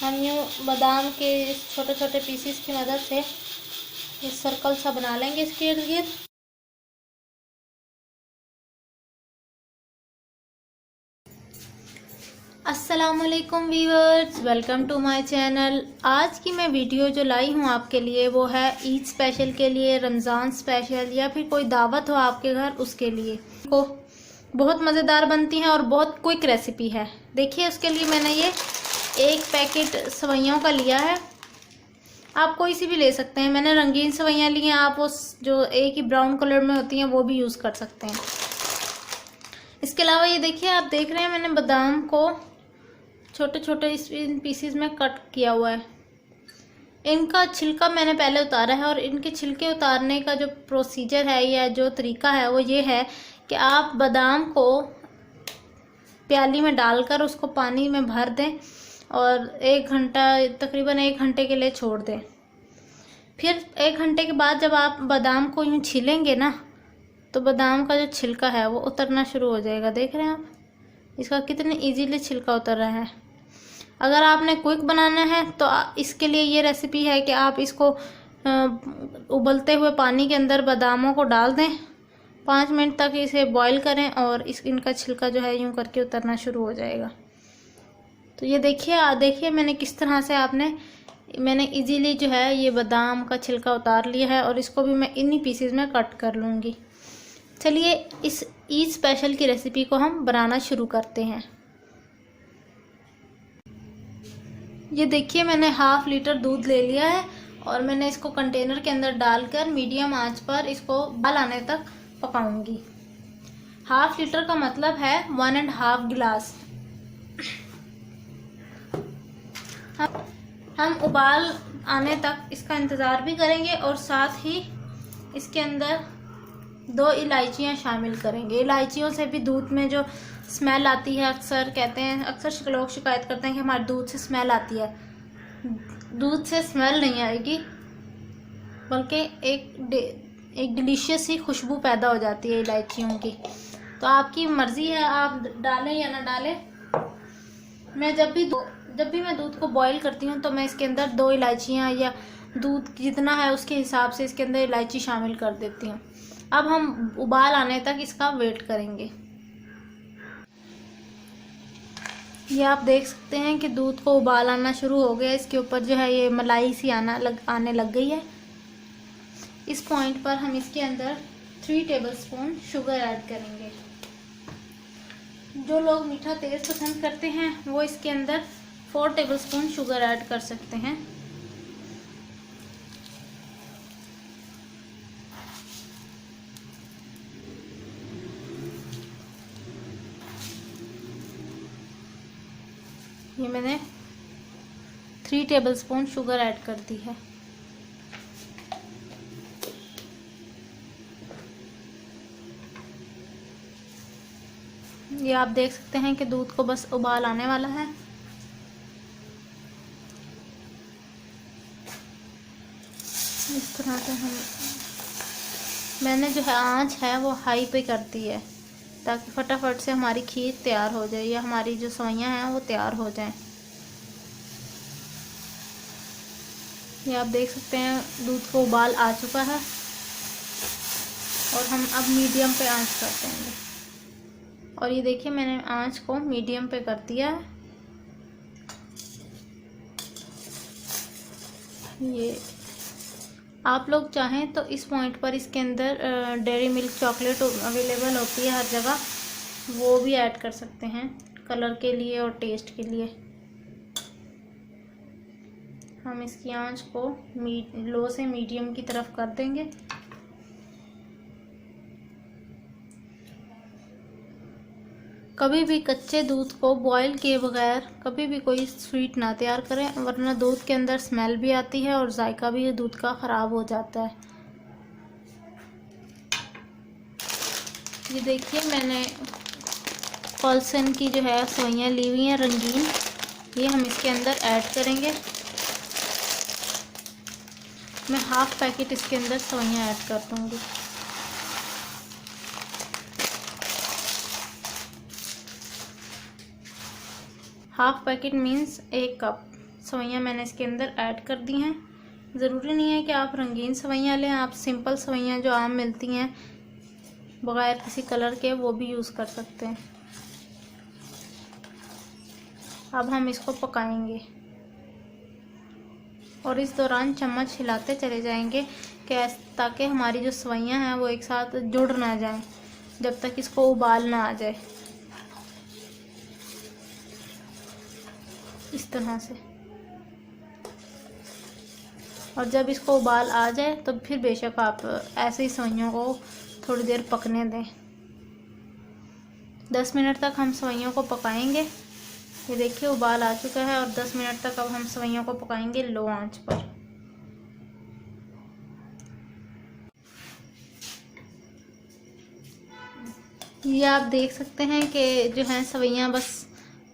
हम यूँ बादाम के छोटे छोटे पीसीस की मदद से ये सर्कल सा बना लेंगे इसके इर्द गिर्द। अस्सलामुअलैकुम viewers, welcome to my channel. आज की मैं वीडियो जो लाई हूँ आपके लिए वो है ईद स्पेशल के लिए, रमज़ान स्पेशल या फिर कोई दावत हो आपके घर उसके लिए। को बहुत मज़ेदार बनती हैं और बहुत क्विक रेसिपी है। देखिए उसके लिए मैंने ये एक पैकेट सेवइयों का लिया है। आप कोई सी भी ले सकते हैं। मैंने रंगीन सेवइयाँ ली हैं, आप उस जो एक ही ब्राउन कलर में होती हैं वो भी यूज़ कर सकते हैं। इसके अलावा ये देखिए, आप देख रहे हैं मैंने बादाम को छोटे छोटे इन पीसीज में कट किया हुआ है। इनका छिलका मैंने पहले उतारा है और इनके छिलके उतारने का जो प्रोसीजर है या जो तरीका है वो ये है कि आप बादाम को प्याली में डालकर उसको पानी में भर दें और 1 घंटा, तकरीबन 1 घंटे के लिए छोड़ दें। फिर 1 घंटे के बाद जब आप बादाम को यूँ छीलेंगे ना तो बादाम का जो छिलका है वो उतरना शुरू हो जाएगा। देख रहे हैं आप इसका कितने इजीली छिलका उतर रहा है। अगर आपने क्विक बनाना है तो इसके लिए ये रेसिपी है कि आप इसको उबलते हुए पानी के अंदर बादामों को डाल दें, 5 मिनट तक इसे बॉईल करें और इनका छिलका जो है यूं करके उतरना शुरू हो जाएगा। तो ये देखिए मैंने किस तरह से मैंने इजीली जो है ये बादाम का छिलका उतार लिया है और इसको भी मैं इन्हीं पीसेस में कट कर लूँगी। चलिए इस ईद स्पेशल की रेसिपी को हम बनाना शुरू करते हैं। ये देखिए मैंने 1/2 लीटर दूध ले लिया है और मैंने इसको कंटेनर के अंदर डालकर मीडियम आंच पर इसको उबाल आने तक पकाऊंगी। 1/2 लीटर का मतलब है 1.5 गिलास। हम उबाल आने तक इसका इंतज़ार भी करेंगे और साथ ही इसके अंदर 2 इलायचियाँ शामिल करेंगे। इलायचियों से भी दूध में जो स्मेल आती है, अक्सर लोग शिकायत करते हैं कि हमारे दूध से स्मेल आती है। दूध से स्मेल नहीं आएगी, बल्कि एक डिलीशियस सी खुशबू पैदा हो जाती है इलायचियों की। तो आपकी मर्ज़ी है, आप डालें या ना डालें। मैं जब भी मैं दूध को बॉईल करती हूँ तो मैं इसके अंदर 2 इलायचियाँ या दूध जितना है उसके हिसाब से इसके अंदर इलायची शामिल कर देती हूँ। अब हम उबाल आने तक इसका वेट करेंगे। ये आप देख सकते हैं कि दूध को उबाल आना शुरू हो गया। इसके ऊपर जो है ये मलाई सी आने लग गई है। इस पॉइंट पर हम इसके अंदर 3 टेबलस्पून शुगर ऐड करेंगे। जो लोग मीठा तेज़ पसंद करते हैं वो इसके अंदर 4 टेबलस्पून शुगर ऐड कर सकते हैं। ये मैंने 3 टेबलस्पून शुगर ऐड कर दी है। ये आप देख सकते हैं कि दूध को बस उबाल आने वाला है। इस तरह से मैंने जो है आंच है वो हाई पे कर दी है ताकि फटाफट से हमारी खीर तैयार हो जाए या हमारी जो सेवइयाँ हैं वो तैयार हो जाएं। ये आप देख सकते हैं दूध को उबाल आ चुका है और हम अब मीडियम पे आंच कर देंगे। और ये देखिए मैंने आंच को मीडियम पे कर दिया है। ये आप लोग चाहें तो इस पॉइंट पर इसके अंदर डेयरी मिल्क चॉकलेट अवेलेबल होती है हर जगह, वो भी ऐड कर सकते हैं कलर के लिए और टेस्ट के लिए। हम इसकी आंच को लो से मीडियम की तरफ कर देंगे। कभी भी कच्चे दूध को बॉईल किए बगैर कभी भी कोई स्वीट ना तैयार करें, वरना दूध के अंदर स्मेल भी आती है और जायका भी दूध का ख़राब हो जाता है। ये देखिए मैंने पॉल्सन की जो है सेवइयाँ ली हुई हैं रंगीन, ये हम इसके अंदर ऐड करेंगे। मैं 1/2 पैकेट इसके अंदर सेवइयाँ ऐड कर दूँगी। हाफ पैकेट मीन्स 1 कप सवैयाँ मैंने इसके अंदर ऐड कर दी हैं। ज़रूरी नहीं है कि आप रंगीन सवैयाँ लें, आप सिंपल सवैयाँ जो आम मिलती हैं बगैर किसी कलर के वो भी यूज़ कर सकते हैं। अब हम इसको पकाएंगे और इस दौरान चम्मच हिलाते चले जाएंगे ताकि हमारी जो सवैयाँ हैं वो एक साथ जुड़ ना जाएं जब तक इसको उबाल ना आ जाए। इस तरह से। और जब इसको उबाल आ जाए तो फिर बेशक आप ऐसे ही सवैयों को थोड़ी देर पकने दें। 10 मिनट तक हम सवैयों को पकाएंगे। ये देखिए उबाल आ चुका है और 10 मिनट तक अब हम सवैयों को पकाएंगे लो आंच पर। ये आप देख सकते हैं कि जो है सवैयाँ बस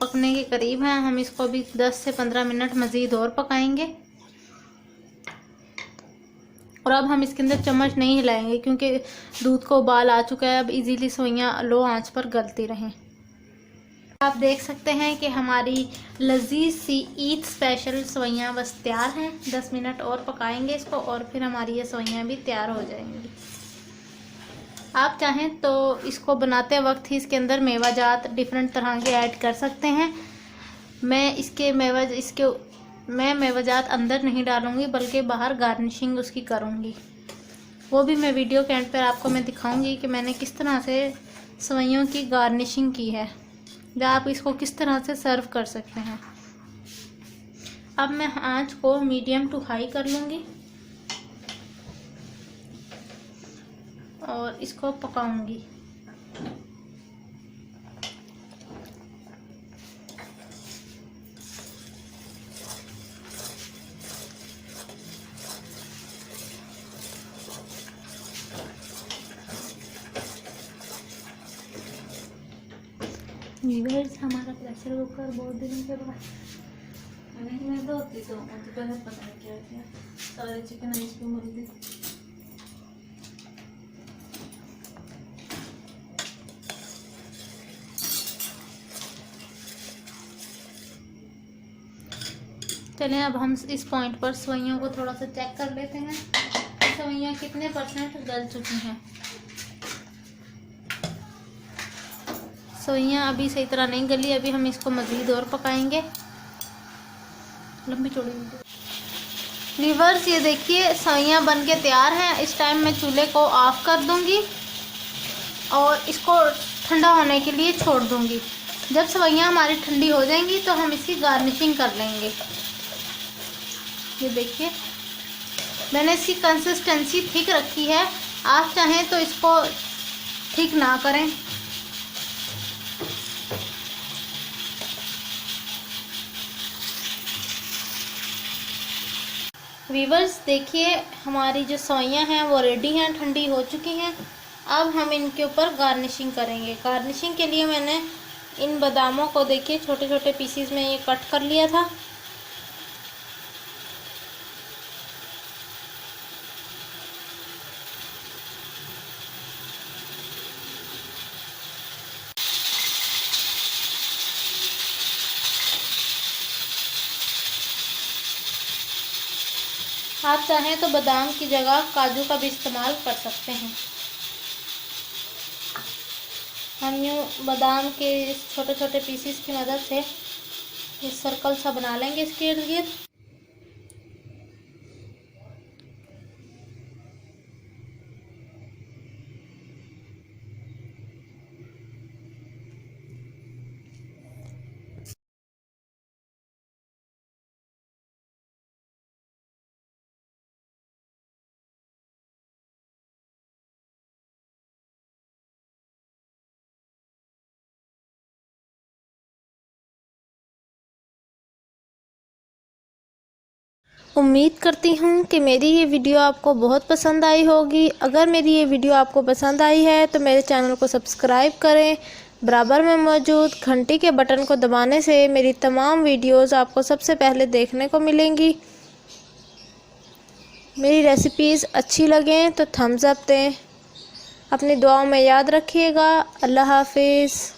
पकने के करीब हैं। हम इसको अभी 10 से 15 मिनट मज़ीद और पकाएंगे। और अब हम इसके अंदर चम्मच नहीं हिलाएंगे क्योंकि दूध को उबाल आ चुका है। अब इजीली सवैयाँ लो आंच पर गलती रहें। आप देख सकते हैं कि हमारी लजीज सी ईद स्पेशल सवैयाँ बस तैयार हैं। 10 मिनट और पकाएंगे इसको और फिर हमारी ये सवैयाँ भी तैयार हो जाएंगी। आप चाहें तो इसको बनाते वक्त ही इसके अंदर मेवाजात डिफरेंट तरह के ऐड कर सकते हैं। मैं मेवाजात अंदर नहीं डालूंगी बल्कि बाहर गार्निशिंग उसकी करूंगी। वो भी मैं वीडियो के एंड पर आपको मैं दिखाऊंगी कि मैंने किस तरह से सवैयों की गार्निशिंग की है या आप इसको किस तरह से सर्व कर सकते हैं। अब मैं आंच को मीडियम टू हाई कर लूँगी और इसको पकाऊंगी। व्यूअर्स हमारा प्रेशर कुकर बहुत दिनों के बाद नहीं मैं धोती तो पहले पता नहीं क्या किया सारे चिकन राइस पे मर गए। चलें अब हम इस पॉइंट पर सवैयों को थोड़ा सा चेक कर लेते हैं सवैयाँ कितने % गल चुकी हैं। सवैयाँ अभी सही तरह नहीं गली, अभी हम इसको मज़ीद और पकाएंगे। लंबी चौड़ी व्यूअर्स ये देखिए सवैयाँ बन के तैयार हैं। इस टाइम मैं चूल्हे को ऑफ कर दूंगी और इसको ठंडा होने के लिए छोड़ दूंगी। जब सवैयाँ हमारी ठंडी हो जाएंगी तो हम इसकी गार्निशिंग कर लेंगे। ये देखिए मैंने इसकी कंसिस्टेंसी थिक रखी है, आप चाहें तो इसको थिक ना करें। व्यूअर्स देखिए हमारी जो सवैयाँ हैं वो रेडी हैं, ठंडी हो चुकी हैं। अब हम इनके ऊपर गार्निशिंग करेंगे। गार्निशिंग के लिए मैंने इन बादामों को देखिए छोटे छोटे पीसीज में ये कट कर लिया था। आप चाहें तो बादाम की जगह काजू का भी इस्तेमाल कर सकते हैं। हम यूँ बादाम के छोटे छोटे पीसीस की मदद से ये सर्कल सा बना लेंगे इसके इर्द गिर्द। उम्मीद करती हूँ कि मेरी ये वीडियो आपको बहुत पसंद आई होगी। अगर मेरी ये वीडियो आपको पसंद आई है तो मेरे चैनल को सब्सक्राइब करें। बराबर में मौजूद घंटी के बटन को दबाने से मेरी तमाम वीडियोस आपको सबसे पहले देखने को मिलेंगी। मेरी रेसिपीज़ अच्छी लगें तो थम्स अप दें। अपनी दुआओं में याद रखिएगा। अल्लाह हाफिज़।